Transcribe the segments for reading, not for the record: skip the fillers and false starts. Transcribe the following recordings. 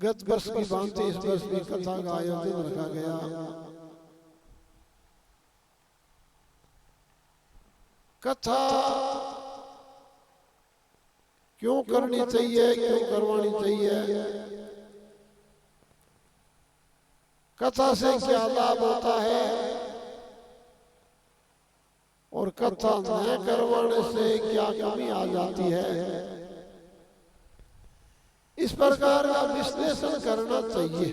गत वर्ष की भांति इस वर्ष भी कथा का आयोजन रखा गया। कथा क्यों करनी चाहिए, क्यों करवानी चाहिए, कथा से क्या लाभ होता है और कथा न करवाने से क्या कमी आ जाती है, इस प्रकार का विश्लेषण करना चाहिए।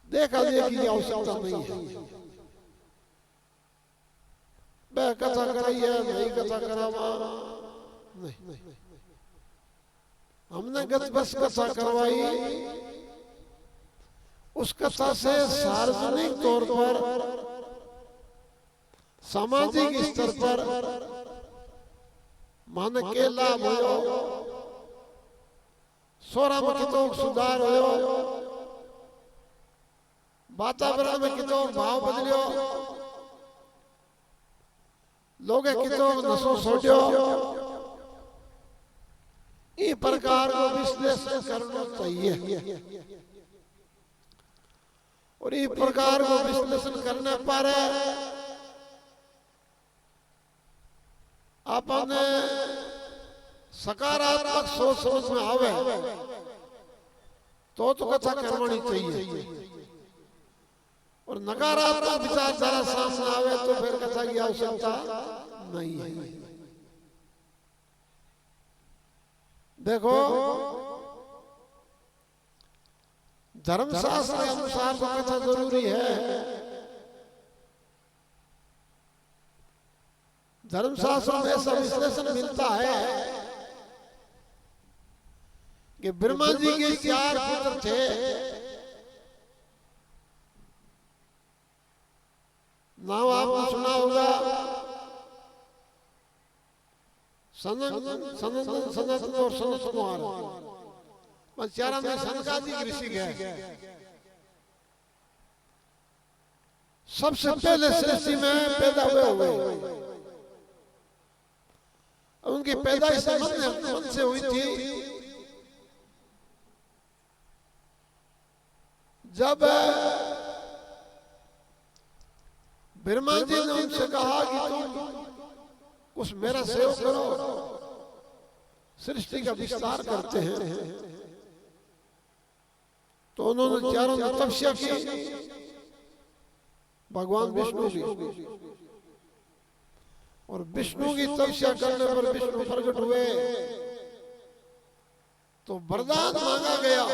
देखा देखी की आवश्यकता नहीं है। वह कथा कराई है, नहीं कथा करावा नहीं। हमने गत वर्ष कथा करवाई, उस कथा से सार्वजनिक तौर पर, सामाजिक स्तर पर मन के लाभ हो, सोरा में कितो सुधार हो, वातावरण में कितो भाव बदलियो, लोगे कितो नशो छोड़ियो, इस प्रकार को विश्लेषण करना चाहिए। और इस प्रकार को विश्लेषण करने पर अपन सकारात्मक सोच समझ में आवे तो कथा करवानी चाहिए, और नकारात्मक विचारधारा सामने आवे तो फिर कथा की आवश्यकता नहीं है। देखो, धर्मशास्त्र के अनुसार तो कथा जरूरी है। धर्मशास्त्र में ऐसा विश्लेषण मिलता है कि ब्रह्मा जी के 4 पुत्र थे। नाम आपने सुना होगा, सनत और सनत कुमार। चारा में सनकादिक ऋषि गए। सबसे पहले सृष्टि में पैदा हुए। उनकी पैदाइश मन से हुई थी। जब ब्रह्मा जी ने उनसे कहा कि तुम कुछ मेरा सेवा करो, सृष्टि का विस्तार करते हैं, तो उन्होंने चारों ने तपस्या की भगवान विष्णु की, और विष्णु की तपस्या करने पर विष्णु प्रकट हुए तो वरदान मांगा गया,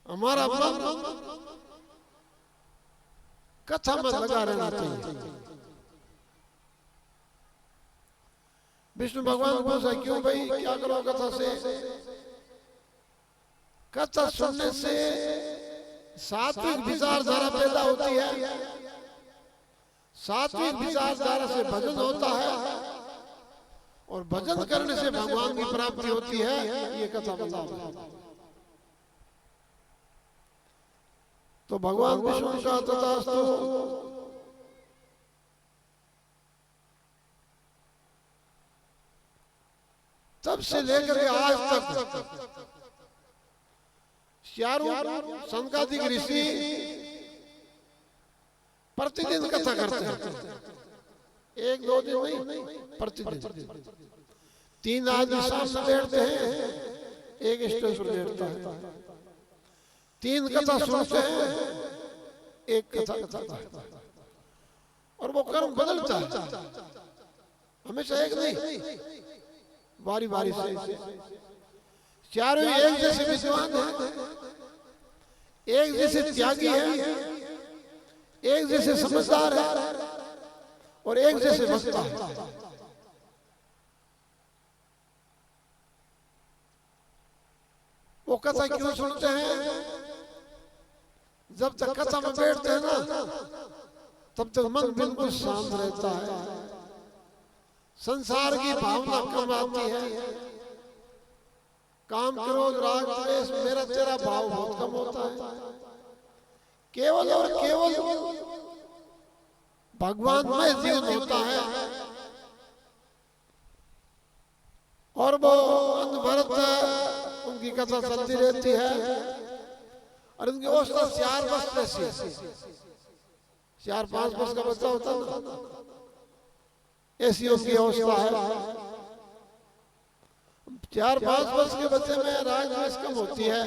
हमारा मन कथा में लगा रहना चाहिए। विष्णु भगवान पूछा, क्यों भाई, क्या करो कथा से? कथा सुनने से सात्विक विचारधारा पैदा होती है, सात्विक विचारधारा से भजन होता है, और भजन करने से भगवान की प्राप्ति होती है। ये कथा बताओ। तो भगवान विष्णु का तथास्तु। तब से लेकर के आज तक चारों सनकादिक ऋषि प्रतिदिन कथा करते हैं। 1-2 दिन नहीं, प्रतिदिन। 3 आदमी सामने बैठते हैं, एक स्टेज पर बैठता है, 3 कथा सुनते हैं, एक कथा करता है, और वो कर्म बदलता है, हमेशा एक नहीं, बारी बारी से। चारों एक जैसे विद्वान हैं, एक जैसे त्यागी है, एक जैसे समझदार है, और एक जैसे वक्ता है। वो कथा क्यों सुनते हैं? जब तक कथा में बैठते हैं ना, तब तक मन बिल्कुल शांत रहता है, संसार की भावना कम आती है, काम क्रोध राग द्वेष मेरा तेरा भाव बहुत कम होता है। केवल और केवल भगवान में जीवन होता है। और वो अनवरत उनकी कथा चलती रहती है और उनकी अवस्था 4 वर्ष जैसी, 4-5 वर्ष का बच्चा होता है ना, ऐसी उनकी अवस्था है। 4-5 वर्ष के बच्चे में राजनीति कम होती है।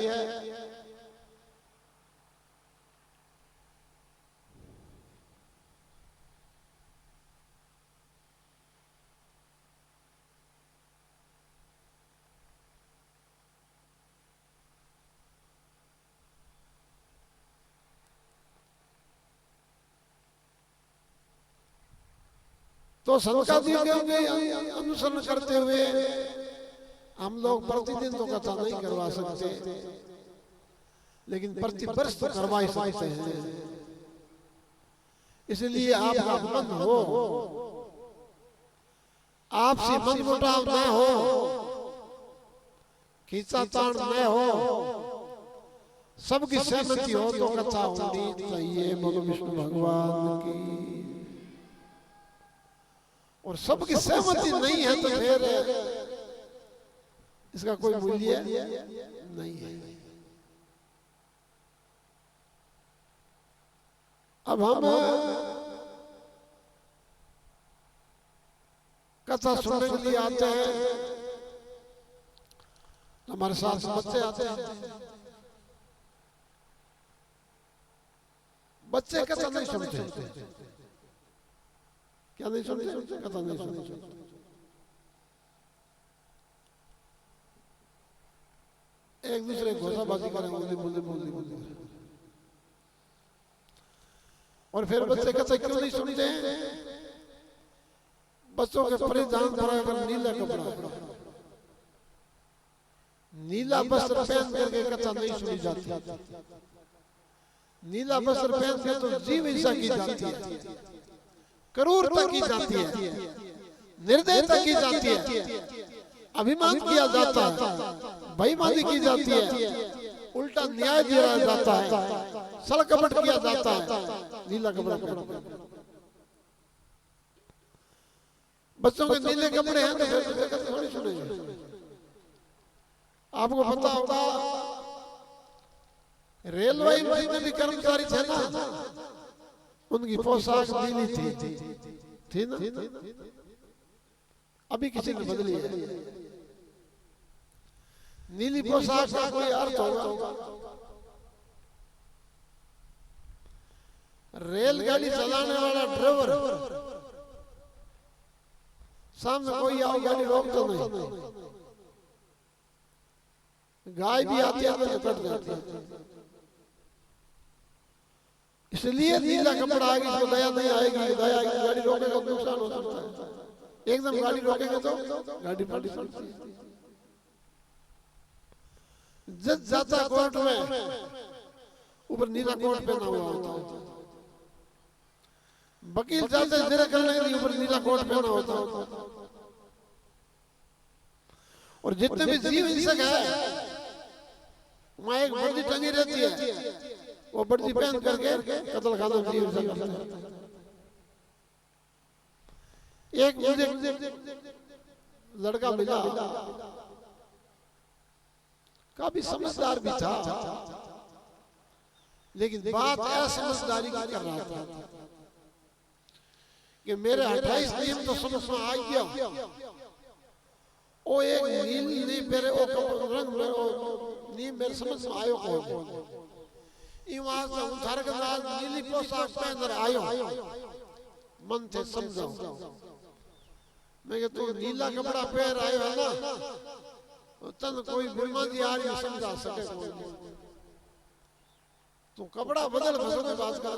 तो संस्कादियों के अनुसरण करते हुए हम लोग प्रतिदिन तो कथा नहीं करवा सकते, लेकिन प्रति वर्ष तो करवा ही सकते हैं। इसलिए आपका मन हो, आपसे मन मुटाव न हो, खींचातान न हो, सबकी सहमति हो तो कथा होनी चाहिए। बोलो विष्णु भगवान की। और सबकी सहमति नहीं है तो फिर इसका कोई मूल्य नहीं है। अब हम कथा सुनने के लिए आते हैं, हमारे साथ बच्चे आते हैं। बच्चे कथा नहीं सुनते, क्या नहीं सुनते? कथा नहीं सुनते। एक दूसरे घोषाबाजी करें, बोलते और फिर बच्चे कथा क्यों नहीं सुनते हैं? बच्चों के परिधान पर अगर नीला कपड़ा, नीला वस्त्र पहन करके कथा नहीं सुनी जाती। नीला वस्त्र पहन के तो जीव हिंसा की जाती है, क्रूरता की जाती है, निर्दयता की जाती है, अभिमान किया जाता है, बेईमानी की जाती है, उल्टा न्याय दिया जाता है, छल कपट किया जाता है। नीला कपड़ा बच्चों के नीले कपड़े हैं तो फिर थोड़ी सुनेंगे। आपको पता होगा रेलवे में भी कर्मचारी थे ना, उनकी पोशाक नीली थी ना? अभी किसी ने बदली है। नीली पोशाक का कोई अर्थ होगा? रेलगाड़ी चलाने वाला ड्राइवर सामने कोई आओ गाड़ी रोकता नहीं, गाय भी आती है तो कट जाती है। इसलिए नीला कपड़ा आगे इसको दया नहीं आएगी, दया आएगी गाड़ी रोकेगा तो नुकसान हो सकता है। एकदम गाड़ी रोकेगा तो गाड़ी पलट सकती है। जज जाता कोर्ट में ऊपर नीला कोट पहना हुआ होता है, वकील जाते जिरा करने के लिए ऊपर नीला कोट पहना होता है। और जितने भी जीव हिंसक है वहां एक वर्दी टंगी रहती है, वो वर्दी पहन करके कत्ल खाना जीव हिंसक करते हैं। एक मुझे लड़का मिला, काफी समझदार भी था, लेकिन बात असमझदारी की कर रहा था कि मेरे 28 नियम तो समझ में आ गया, ओ एक नीली नहीं मेरे ओ रंग में ओ नी मेरे समझ में आयो को ई वहां से उठार के बाद नीली पोशाक पहन आयो, मन से समझो। मैं कि तू नीला कपड़ा पहन आयो है ना, तन कोई बीमारी आ रही समझा सके कोई, तू कपड़ा बदल बदल बात कर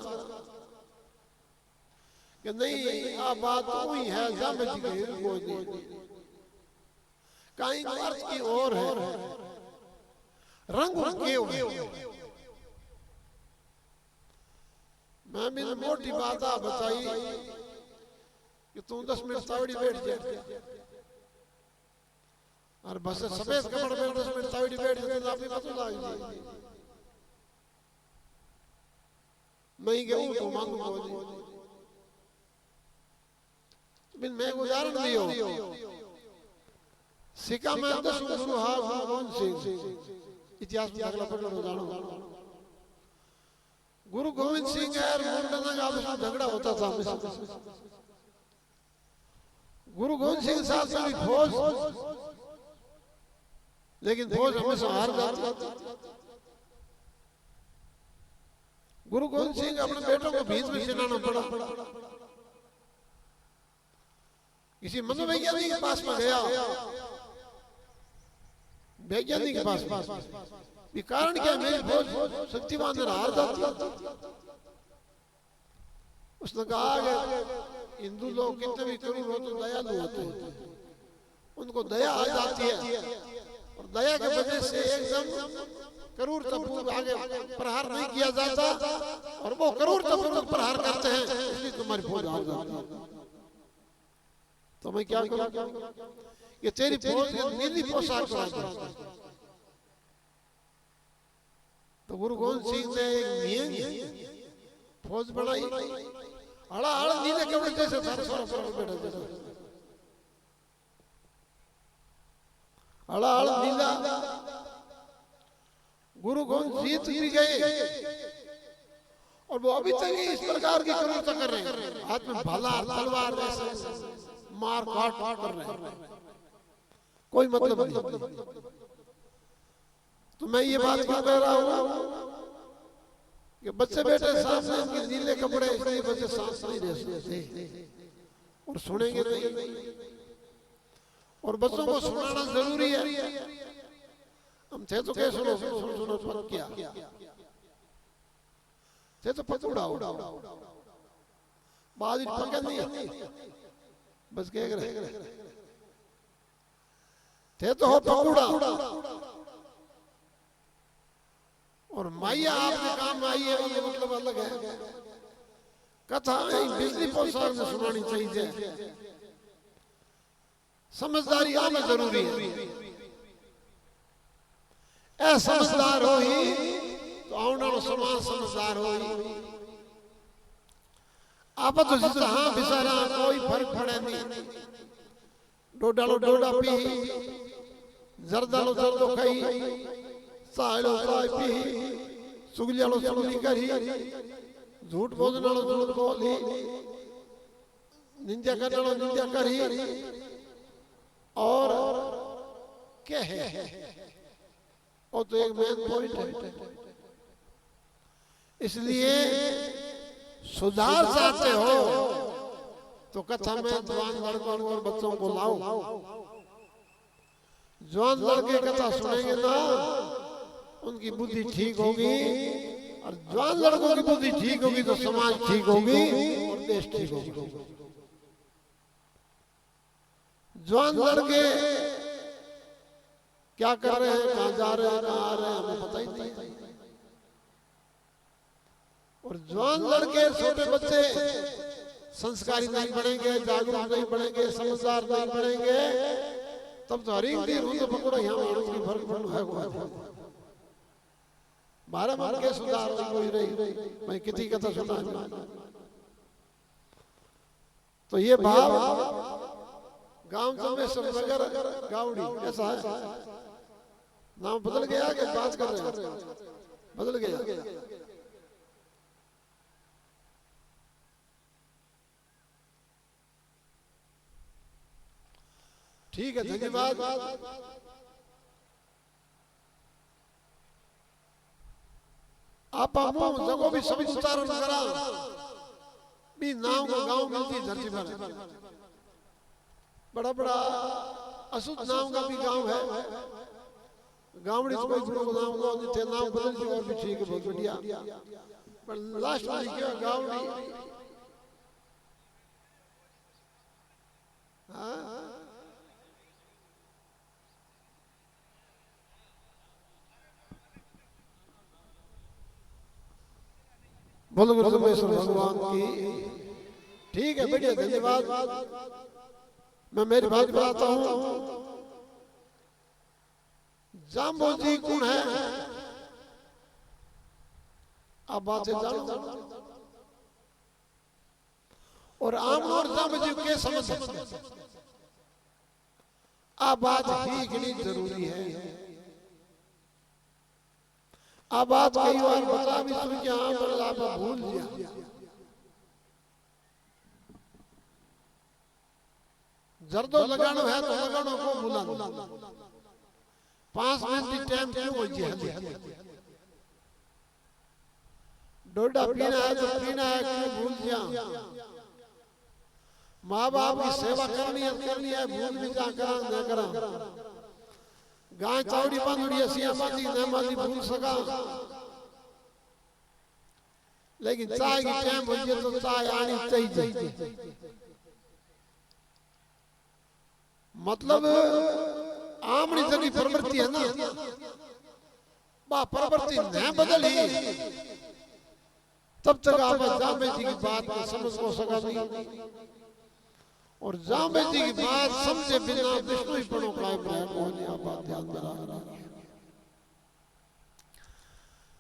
कि नहीं आ बात वही है जामे जी के कोई नहीं, कहीं अर्थ की और है, रंग के मैं भी मोटी बात बताई कि तू 10 मिनट तावड़ी बैठ जाए और बस सफेद कपड़े में 10 मिनट तावड़ी बैठ जाए तो आपकी पता लग जाए। मैं गया तो मांगू को बिन मैं उदाहरण दियो, सिक्का में 10 गुरु हा गुरु गोविंद सिंह इतिहास में अगला पढ़ लो जानो गुरु गोविंद सिंह और मुंडा का आपस में झगड़ा होता था हमेशा गुरु गोविंद सिंह साथ में फौज लेकिन फौज हमेशा हार जाती गुरु गोविंद सिंह अपने बेटों को बीच में चलाना पड़ा किसी मनोवैज्ञानिक के पास में गया वैज्ञानिक के पास ये कारण क्या मेरी फौज शक्तिमान हार जाती उसने कहा कि हिंदू लोग कितने भी करूर हो तो दयालु होते हैं उनको दया आ जाती है और दया की वजह से एकदम करूर तपूर आगे प्रहार नहीं किया जाता और वो करूर तपूर प्रहार करते हैं इसलिए तुम्हारी फौज हार जाती है तो मैं क्या करूं ये तेरी फौज की नीली पोशाक पहना तो गुरु गोविंद सिंह ने एक नियम फौज बनाई अड़ा अड़ा नीले कपड़े जैसे सारे पर बैठे थे अड़ा अड़ा नीला गुरु गोविंद जीत भी गए और वो अभी तक इस प्रकार की क्रूरता कर रहे हैं हाथ में भाला तलवार मार काट कर रहे हैं कोई मतलब नहीं तो मैं ये बात क्यों कह रहा हूं कि बच्चे बेटे सामने इनके नीले कपड़े इसलिए बच्चे सांस नहीं ले सकते और सुनेंगे नहीं और बच्चों को सुनाना जरूरी है हम थे तो क्या सुनो सुनो सुनो पर क्या थे तो पकड़ा उड़ा बाद पकड़ नहीं बस कह रहे थे तो हो पकड़ा और माइया आपके काम आई है ये मतलब अलग है कथा बिजली पोशाक में सुनानी चाहिए समझदारी आना जरूरी है समझदार हो ही तो आने समाज समझदार हो ही आप तो जिस हाँ बिचारा कोई फर्क पड़े नहीं डोडा पी जर्दालो जर्दो खाई सालो साय पी सुगलियालो सुगली करी झूठ बोलनालो झूठ बोली निंजा करनालो निंजा करी और क्या है और तो एक मेन पॉइंट है इसलिए सुधार चाहते हो तो कथा में जवान लड़कों और बच्चों को लाओ जवान लड़के कथा सुनेंगे ना उनकी बुद्धि ठीक होगी और जवान लड़कों की बुद्धि ठीक होगी तो समाज ठीक होगी और देश ठीक होगी जवान लड़के क्या कर रहे हैं कहां जा रहे हैं कहां आ रहे हैं हमें पता ही नहीं और जवान लड़के छोटे बच्चे संस्कारी नहीं बनेंगे जागरूक नहीं बनेंगे समझदार नहीं बनेंगे तब तो हरी तो पकड़ो यहाँ की फर्क है बारह मन के सुधार कोई रही मैं कितनी कथा सुना तो ये भाव गांव में सब नगर गावड़ी ऐसा है नाम बदल गया कि बात कर रहे हैं बदल गया ठीक है धन्यवाद आप जगह भी सभी उच्चारण करा भी नाम का गांव मिलती धरती पर बड़ा बड़ा अशुद्ध नाम का भी गांव है गावड़ी कोई गुरु नाम का थे नाम बदल के और भी ठीक है बहुत बढ़िया पर लास्ट में क्या गावड़ी हां बोलो गुरु सोमेश्वर भगवान की ठीक है बढ़िया धन्यवाद मैं मेरी बात बताता हूं जाम्बोजी कौन है आप बातें जानो और आम और जाम्बोजी के समझ आ बात ही इतनी जरूरी है। आ बात कई बार बता भी सुन के हाँ पर आप भूल गया। जर्दो लगानो है तो लगानो को भूला 5 मिनट की टाइम क्यों हो जाए। डोडा पीना है तो पीना है क्यों भूल गया। माँ बाप की सेवा करनी है भूल भी जा करा न करा। गाय चौड़ी बांधड़ी सिया बांधी न बांधी भूल सका। लेकिन चाय की टाइम हो जाए तो चाय आनी चाहिए। मतलब आमनी जगी प्रवृत्ति है ना, बा प्रवृत्ति न बदली तब तक आप जामे जी की बात को समझ को सका नहीं। और जामे जी की बात समझे बिना विष्णु ही पढ़ो कायम रहे कौन या बात ध्यान में रखना।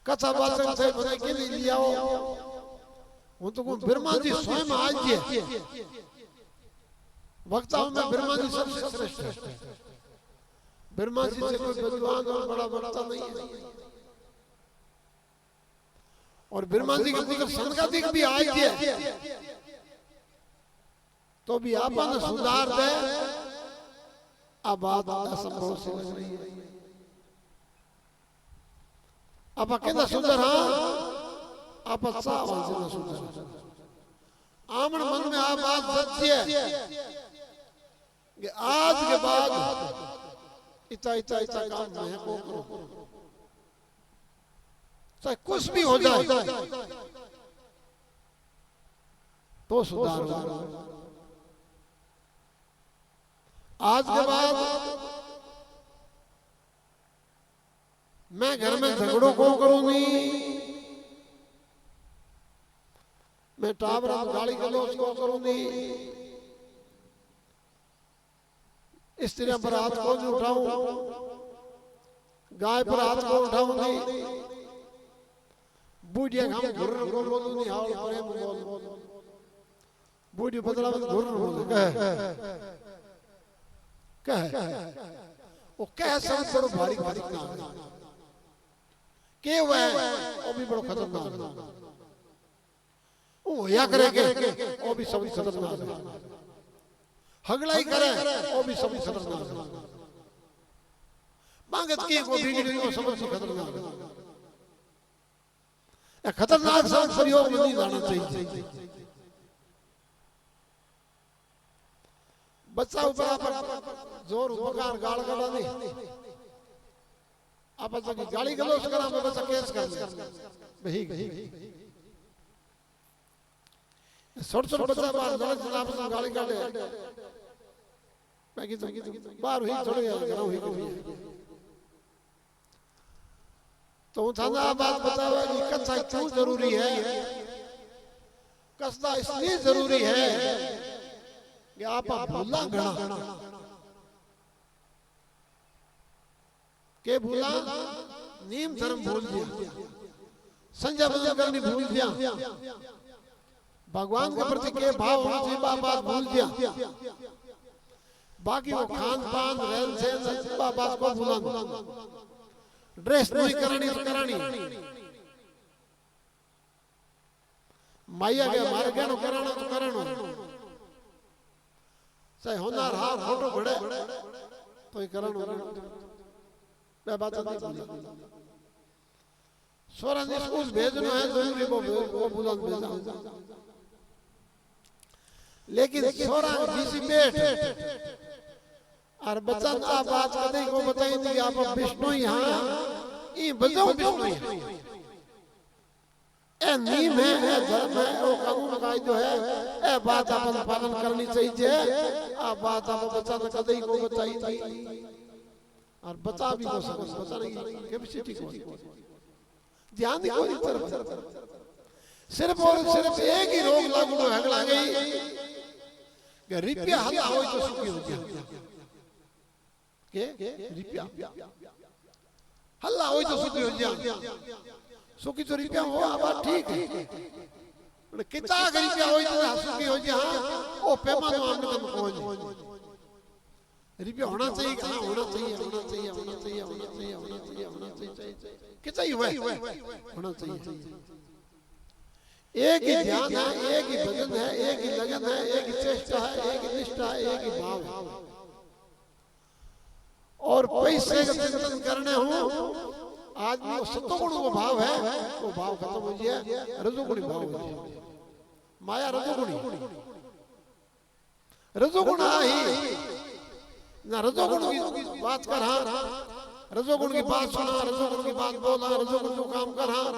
कथा वाचक थे बने के लिए लिया वो तो ब्रह्मा जी स्वयं आज है। वक्ताओं में ब्रह्मा जी सबसे श्रेष्ठ है। ब्रह्मा जी से कोई विद्वान और बड़ा वक्ता नहीं है। और ब्रह्मा जी के पुत्र सनकादिक भी आई है तो भी आपन सुधार दे। अब बात असंभव से लग रही है। आप कहना सुंदर हाँ आप अच्छा आवाज से सुंदर आमन मन में आ बात सच्ची है कि आज के बाद इतना काम मैं को करो चाहे कुछ भी हो जाए तो सुधार होगा। आज के बाद मैं घर में झगड़ों को करूंगी। मैं टावर गाली गलौज को करूंगी। स्त्रियों पर हाथ को नहीं उठाऊं। गाय पर हाथ को उठाऊंगी। बूढ़िया हम घुर्र बोलूंगी हाल प्रेम बोल। बूढ़ी बदला में घुर्र बोल कह वो कह सब बड़ो भारी भारी ना के वो वो भी बड़ो खतरनाक वो या करेंगे वो भी सब खतरनाक हगलाई करे वो भी सब खतरनाक मांगत की को बिगड़ी वो सब खतरनाक खतरनाक शब्द प्रयोग में नहीं लाना चाहिए। बच्चा ऊपर जोर उपकार गाल गड़ा नहीं आप की गाली गलोच करा में बच्चा केस कर भाई छोटे छोटे बच्चा बाहर लड़क जनाब से गाली काटे मैं की बाहर हुई छोड़ गया करा हुई कभी तो थाना बात बतावा कि कथा क्यों जरूरी है। कसदा इसलिए जरूरी है कि आप भूला गणा के भूला नियम धर्म भूल दिया संजय बदल करनी भूल दिया भगवान के प्रति के भाव होना चाहिए बात भूल दिया। बाकी वो खान पान रहन सहन बात को भूला। ड्रेस नहीं करानी तो करानी माया के मारे गनो कराना तो करानो चाहे होनार हार फोटो घड़े तो ही करानो मैं बात नहीं सोरा ने स्कूल भेजना है जरूरी वो बुलंद भेजा लेकिन सोरा किसी बैठ और बचन आ बात कदे को बताई थी आप विष्णु यहाँ ये बजाओ विष्णु ए नीम है ए धर्म है वो कानून का जो है ए बात अपन पालन करनी चाहिए। आ बात आप बचन कदे को बताई थी और बता भी को सकते बता नहीं कैपेसिटी को ध्यान नहीं कोई तरफ सिर्फ और सिर्फ एक ही रोग लागू हगला गई कि रुपया हल्ला हो तो सुखी हो गया के रुपया हल्ला हो तो सुखी हो गया सुखी तो रुपया हो बात ठीक है कितना रुपया हो तो सुखी हो गया ओ पैमानो हमने पहुंच रिपे होना चाहिए, हाँ होना चाहिए, होना चाहिए, होना चाहिए, होना चाहिए, होना चाहिए, होना चाहिए, कितना ही हुआ होना चाहिए। एक ही ध्यान है, एक ही भजन है, एक ही लगन है, एक ही चेष्टा है, एक ही निष्ठा है, एक ही भाव है। और पैसे का चिंतन करने हो आदमी को सत्वगुण वो भाव है, वो भाव खत्म हो जाए, रजोगुणी भाव हो जाए। माया रजोगुणी, रजोगुण ही ना, रजोगुण की बात कर, हाँ रजोगुण की बात सुना, रजोगुण की बात बोला, रजोगुण को काम कर, हाँ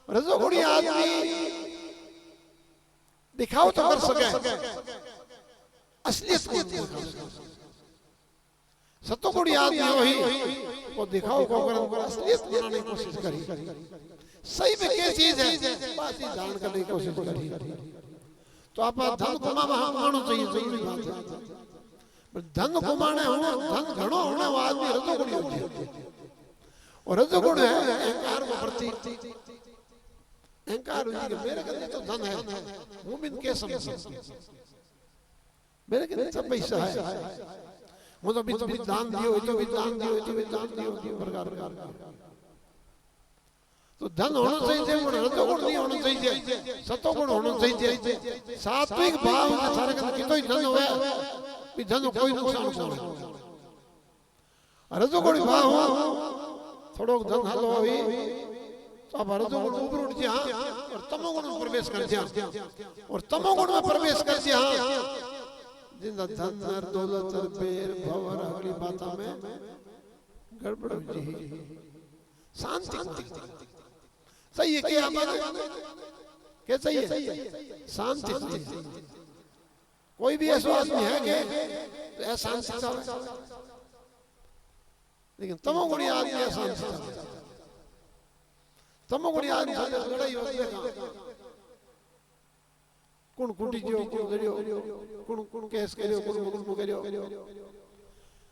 रजोगुणी आदमी दिखाओ तो कर सके, असलियत को सत्वगुणी आदमी वही वो दिखाओ को कर असलियत बनाने की कोशिश करी, सही में क्या चीज है बात ही जान करने की कोशिश करी। तो आप धन कमाना चाहिए, जरूरी बात है, धन कमाने हो, धन घणो होने वो आदमी रजोगुणी होती है। और रजोगुण है अहंकार को प्रति, अहंकार होती है मेरे कदे तो धन है, मोमिन के समझ मेरे कदे सब पैसा है, वो तो भी दान दियो, तो भी दान दियो, तो भी दान दियो, प्रकार प्रकार। तो धन होना चाहिए, रजोगुण नहीं होना चाहिए, सत्वगुण होना चाहिए। सात्विक भाव में सारे कदे कितो ही धन होवे भी धन कोई नुकसान नहीं। रजोगुणी भाव हो थोड़ो धन हालो होई तो अब रजोगुण ऊपर उठ जा और तमोगुण में प्रवेश कर जा, और तमोगुण में प्रवेश कर जा जिंदा धन और दौलत और बेर भवर अगली बातों में गड़बड़ हो जी, शांति सही है क्या बात क्या चाहिए, शांति। कोई भी ऐसा आदमी है कि ऐसा शांति चाहे, लेकिन तमोगुणी आदमी अशांति चाहे, तमोगुणी आदमी से लड़ाई होती है, कुण कुटी जो कुण गरियो, कुण केस करियो, कुण मुकदमो करियो,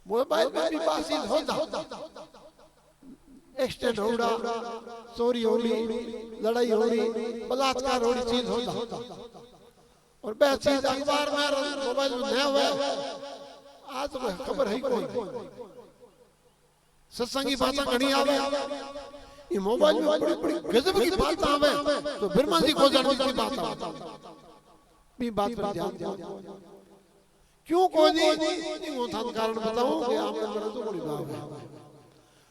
मोबाइल में भी बातचीत होता, एक्सीडेंट होड़ा, चोरी होड़ी, लड़ाई होड़ी, बलात्कार होड़ी चीज होता, और वह चीज अखबार में मोबाइल में नया हुआ आज तो खबर है कोई, सत्संगी बातें घनी आवे, ये मोबाइल में बड़ी बड़ी गजब की बात आवे तो ब्रह्मा जी को जानने की बात आवे, भी बात पर ध्यान दो क्यों कोई नहीं वो था कारण बताऊं कि आपने रजोगुणी भाव है,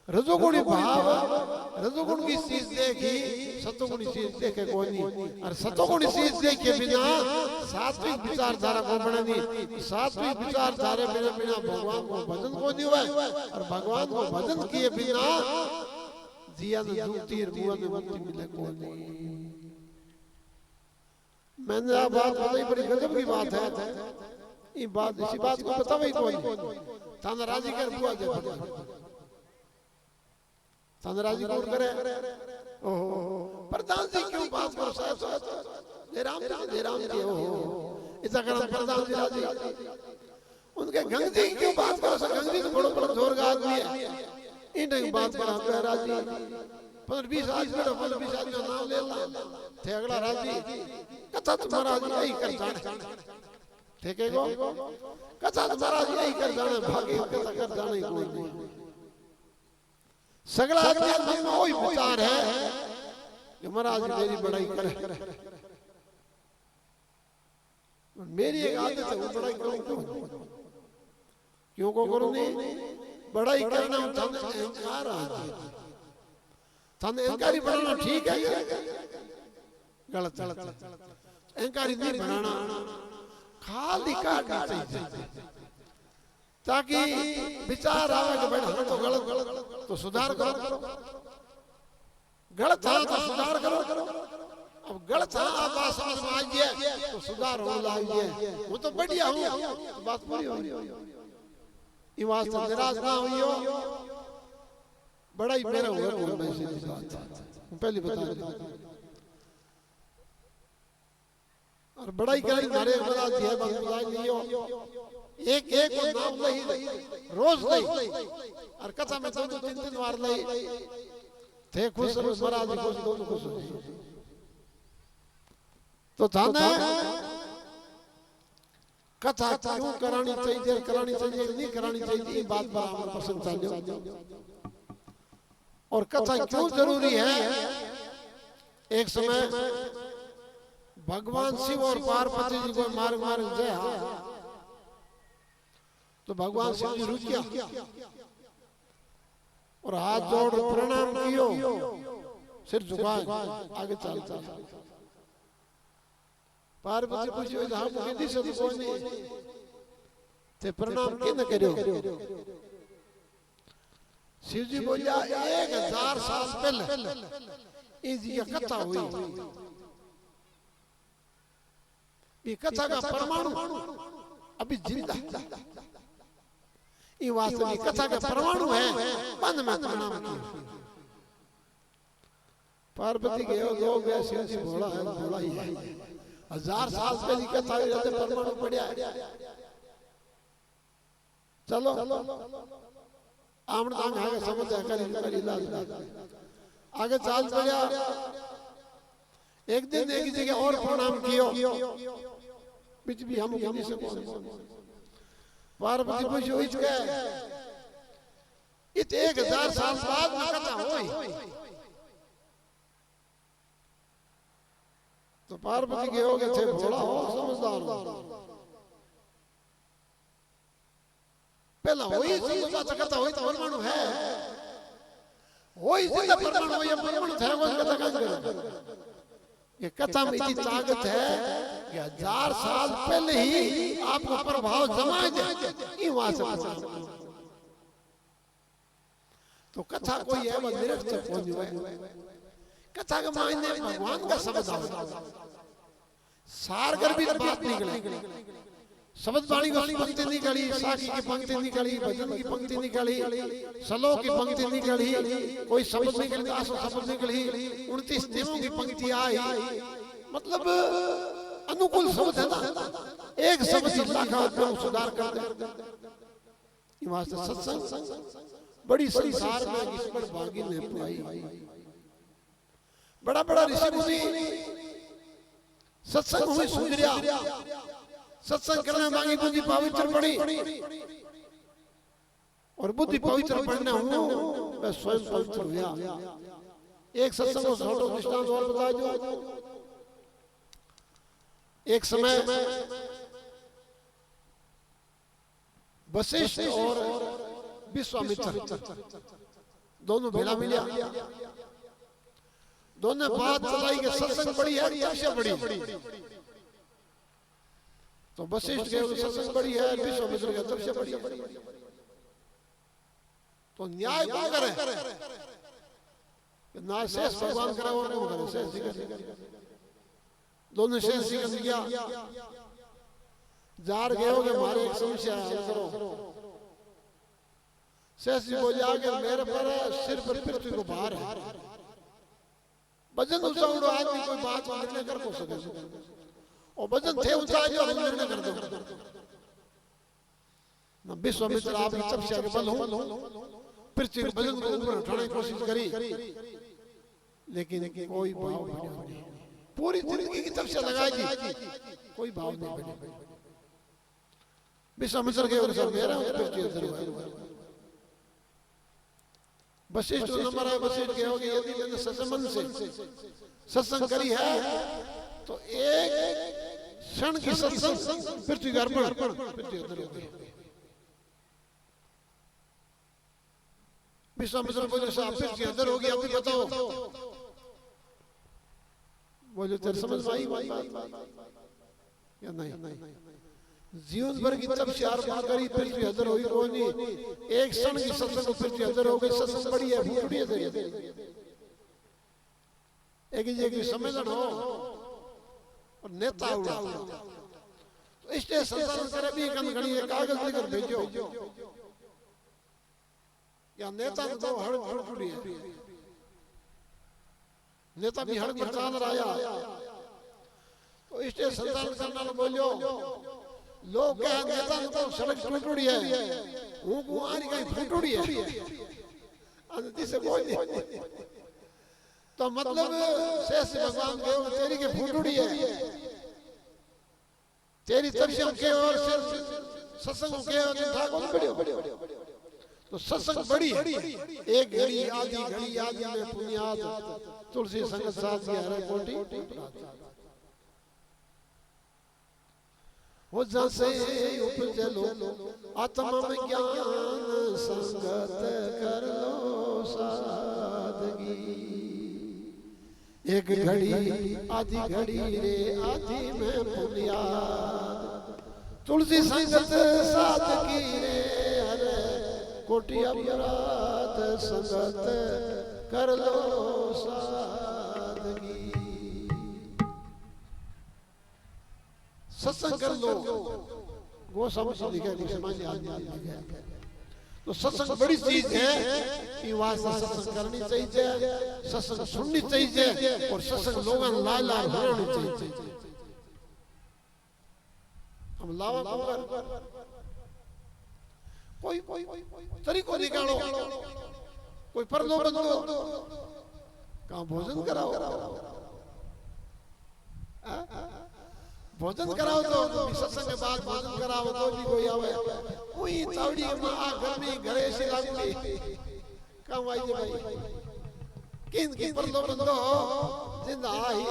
रजोगुणी भाव रजोगुण की चीज देखी सत्वगुणी चीज देखे कोई नहीं, और सत्वगुणी चीज देखे बिना सात्विक विचारधारा को बने नहीं, सात्विक विचारधारा बिना बिना भगवान को भजन को नहीं हुआ, और भगवान को भजन किए बिना जिया न दूती रुआ में मुक्ति मिले को नहीं। मैंने आप बात बताई बड़ी गजब की बात है, ये बात इसी बात को बतावे कोई थाना राजी कर बुआ दे, थाना राजी कौन करे, ओहो प्रधान जी क्यों बात करो साहब, जय राम जी ओहो इतना करम प्रधान जी राजी, उनके गंग जी क्यों बात करो, गंग जी तो बड़ो बड़ो जोर का आदमी है, इन्हें बात करा पे राजी 15-20 आदमी बैठो, 15-20 आदमी का नाम ले ला थे अगला राजी, कथा तुम्हारा जी यही कर जाने ठीक है को, कथा तुम्हारा जी यही कर जाने, भागे कथा कर जाने कोई नहीं, सगला आदमी मन में वही विचार है कि महाराज मेरी बड़ाई करे, मेरी एक आदत है वो बड़ाई करूं क्यों को करूं नहीं, बड़ाई करना धन अहंकार आदमी, धन अहंकारी बनाना ठीक है गलत, अहंकारी नहीं बनाना, खाली काटना चाहिए ताकि विचार आवे कि भाई हम तो गलत तो सुधार करो, गलत है तो सुधार करो, अब गलत है आप बात समझ में आइए तो सुधार हो लाइए, वो तो बढ़िया हूँ तो बात पूरी हो, ये वास्ते निराश ना हुई, बड़ा ही मेरा हुआ कोई मैसेज बात पहले बता दे, और बड़ाई करी नारे बता दिया बात बता लियो, एक एक को नाम नहीं रोज नहीं, और कथा में तो 2-3 बार नहीं थे खुश महाराज खुश दोनों खुश, तो थाने कथा क्यों करानी चाहिए, करानी चाहिए नहीं करानी चाहिए, ये बात पर आप पसंद चाहिए। और कथा क्यों जरूरी है। एक समय भगवान शिव और पार्वती जी को मार गया, तो भगवान शिव जी रुक गया और हाथ जोड़ प्रणाम कियो, सिर झुकाए आगे चल। पार्वती पूछो हम किसी से तो कोई नहीं ते प्रणाम किन करियो। शिव जी बोलिया 1000 साल पहले इस ये कथा हुई। ये कथा का परमाणु अभी जिंदा, ये वास्तविक कथा का परमाणु है। बंद में प्रणाम किया। पार्वती के लोग शिव जी भोला है, भोला ही है। 1000 साल पहले कथा रहते परमाणु पड़ा है। चलो आमण तांग आगे समझ कर इलाज आगे चाल पड़ा। एक दिन एक जगह और प्रणाम कियो, बीच भी हम किसी से पार्वती पूछो इसके इत 1000 साल बाद में कथा होई। तो पार्वती के हो गए थे भोला हो समझदार हो, पहला होई बात कथा होई तो परमाणु है, होई जिंदा परमाणु होई परमाणु थे वो कथा कर। ये कथा में इतनी ताकत है कि 1000 साल पहले ही आपको प्रभाव जमा दे, ये वहां से। तो कथा कोई है वो निरर्थक होनी है। कथा का मायने भगवान का शब्द है, सारगर भी बात निकले, शब्द वाणी की पंक्ति निकली, साखी की पंक्ति निकली, भजन की पंक्ति निकली, श्लोक की पंक्ति निकली, कोई शब्द निकली, 800 शब्द निकली, 29 नियमों की पंक्ति आई। मतलब अनुकूल शब्द है ना, एक शब्द ही लाख आदमियों को सुधार कर दे। वहां से सत्संग बड़ी संसार में इस पर भागी ने पाई। बड़ा बड़ा ऋषि मुनि सत्संग हुई सुंदरिया, सत्संग करने मांगी बुद्धि पवित्र पड़ी, और बुद्धि पवित्र पढ़ने हूँ मैं स्वयं पवित्र हुआ। एक सत्संग को छोटो दृष्टांत और बता दो। एक समय वशिष्ठ और विश्वामित्र दोनों भेड़ा मिलिया, दोनों बात चलाई के सत्संग बड़ी है, तपस्या बड़ी। तो वशिष्ठ के सत्संग बड़ी है, विश्वामित्र के तपस्या बड़ी है। तो न्याय कौन करे? ना शेष भगवान करे और कौन करे? शेष जी करे। दोनों शेष जी कर दिया। जार गए हो गए हमारे एक समस्या हल करो। शेष जी बोले आगे मेरे पर सिर पर पृथ्वी को भार है, वजन ऊंचा उड़ो आदमी कोई बात निर्णय कर को सके, और वजन थे ऊंचा जो निर्णय कर दो। न विश्वामित्र आपकी तपस्या के बल हो पृथ्वी के वजन को ऊपर उठाने की कोशिश करी, लेकिन कोई भाव नहीं। पूरी जिंदगी की तपस्या लगाई, कोई भाव नहीं बने। विश्वामित्र के और सब मेरा पृथ्वी अंदर हुआ। वशिष्ठ नंबर है, वशिष्ठ के होगी यदि मैंने सत्संग से सत्संग करी है तो एक क्षण की सत्संग पृथ्वी का अर्पण पृथ्वी अंदर होगी। विश्वामित्र बोले साहब पृथ्वी अंदर होगी, अभी बताओ। बोले तेरे समझ में आई या नहीं? जीवन भर की तपस्या अर्पण करी, पृथ्वी अंदर हुई कोई नहीं। एक क्षण की सत्संग पृथ्वी अंदर हो गई। सत्संग बड़ी है, फूटड़ी है। एक जगह सम्मेलन हो और नेता उड़ा, तो इसलिए संसार करे भी कनगणी एक कागज लेकर भेजो या नेता तो हड़बड़ी है, नेता भी हड़ मचान रहा। तो इसलिए संसार करना बोलो लोग कह नेता तो सड़क फूटड़ी है, वो कुआरी कहीं फूटड़ी है, अंति से कोई नहीं। तो मतलब शेष भगवान के तेरी के फूटड़ी है, तेरी तर्शम के और सत्संग के और ठाकुर बढ़ियो तो सत्संग बड़ी है एक घड़ी आधी में पुण्याद तुलसी संगत साथ की हरे कोटि हो जैसे उपजलो आत्मा में ज्ञान संगत कर लो सादगी एक घड़ी आधी रे आधी में पुण्याद तुलसी संगत साथ की रे हरे कोटि अपराध संगत कर लो सादगी सत्संग कर लो वो सब लिखा है समाज लिखा तो सत्संग बड़ी चीज है कि वास्ते सत्संग करनी चाहिए सत्संग सुननी चाहिए और सत्संग लोगों लाल लाल होनी चाहिए हम लावा कोई तरीको निकालो कोई परलो बंदो कहाँ भोजन कराओ भोजन कराओ तो सत्संग के बाद भोजन कराओ तो भी कोई आवे कोई तावड़ी में आ गर्मी घरे से लागुली काम आई जे भाई किन परलो बंदो जिंदा आई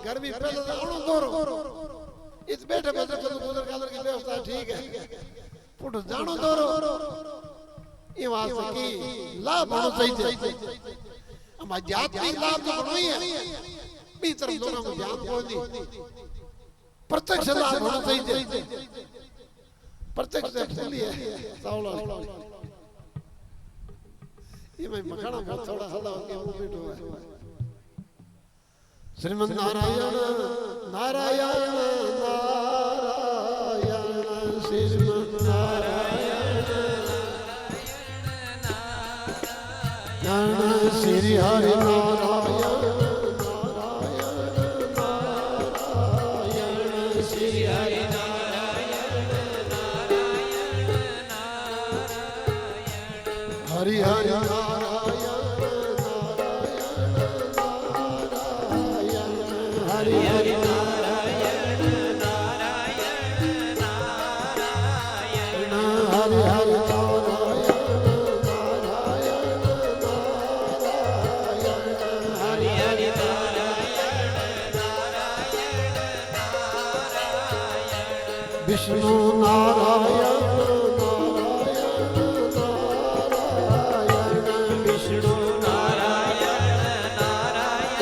गर्मी पहले अणो दोरो इस बैठे गुजर कादर की व्यवस्था ठीक है पुट जानो दोरो ये वास्ते की लाभ होना चाहिए हम आध्यात्मिक लाभ तो बनो ही है भीतर लोगों को ध्यान को नहीं प्रत्यक्ष लाभ होना चाहिए प्रत्यक्ष लिए सावला ये मैं मखाना बहुत थोड़ा हल्ला हो गया मुंह बैठो है श्रीमन नारायण नारायण नारायण श्रीमन नारायण नारायण श्री हरि नारायण नारायण श्री हरि नारायण हरि हरि विष्णु नारायण नारायण विष्णु नारायण नारायण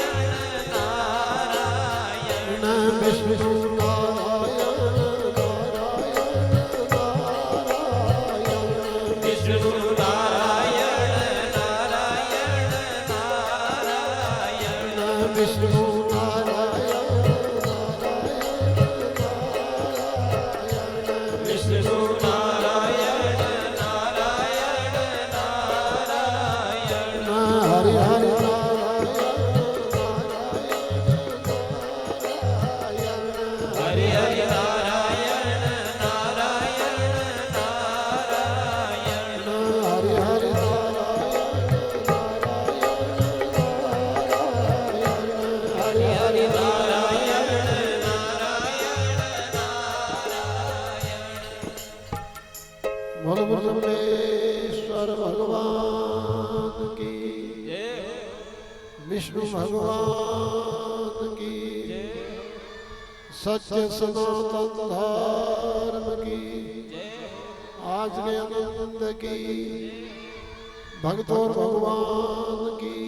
नारायण विष्णु नारायण नारायण विष्णु नारायण नारायण नारायण विष्णु विष्णु भगवान की सत्य सनातन धर्म की आज के आनंद की भक्तों भगवान की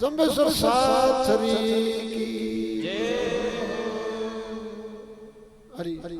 जम्बेश्वर शास्त्री की हरि हरि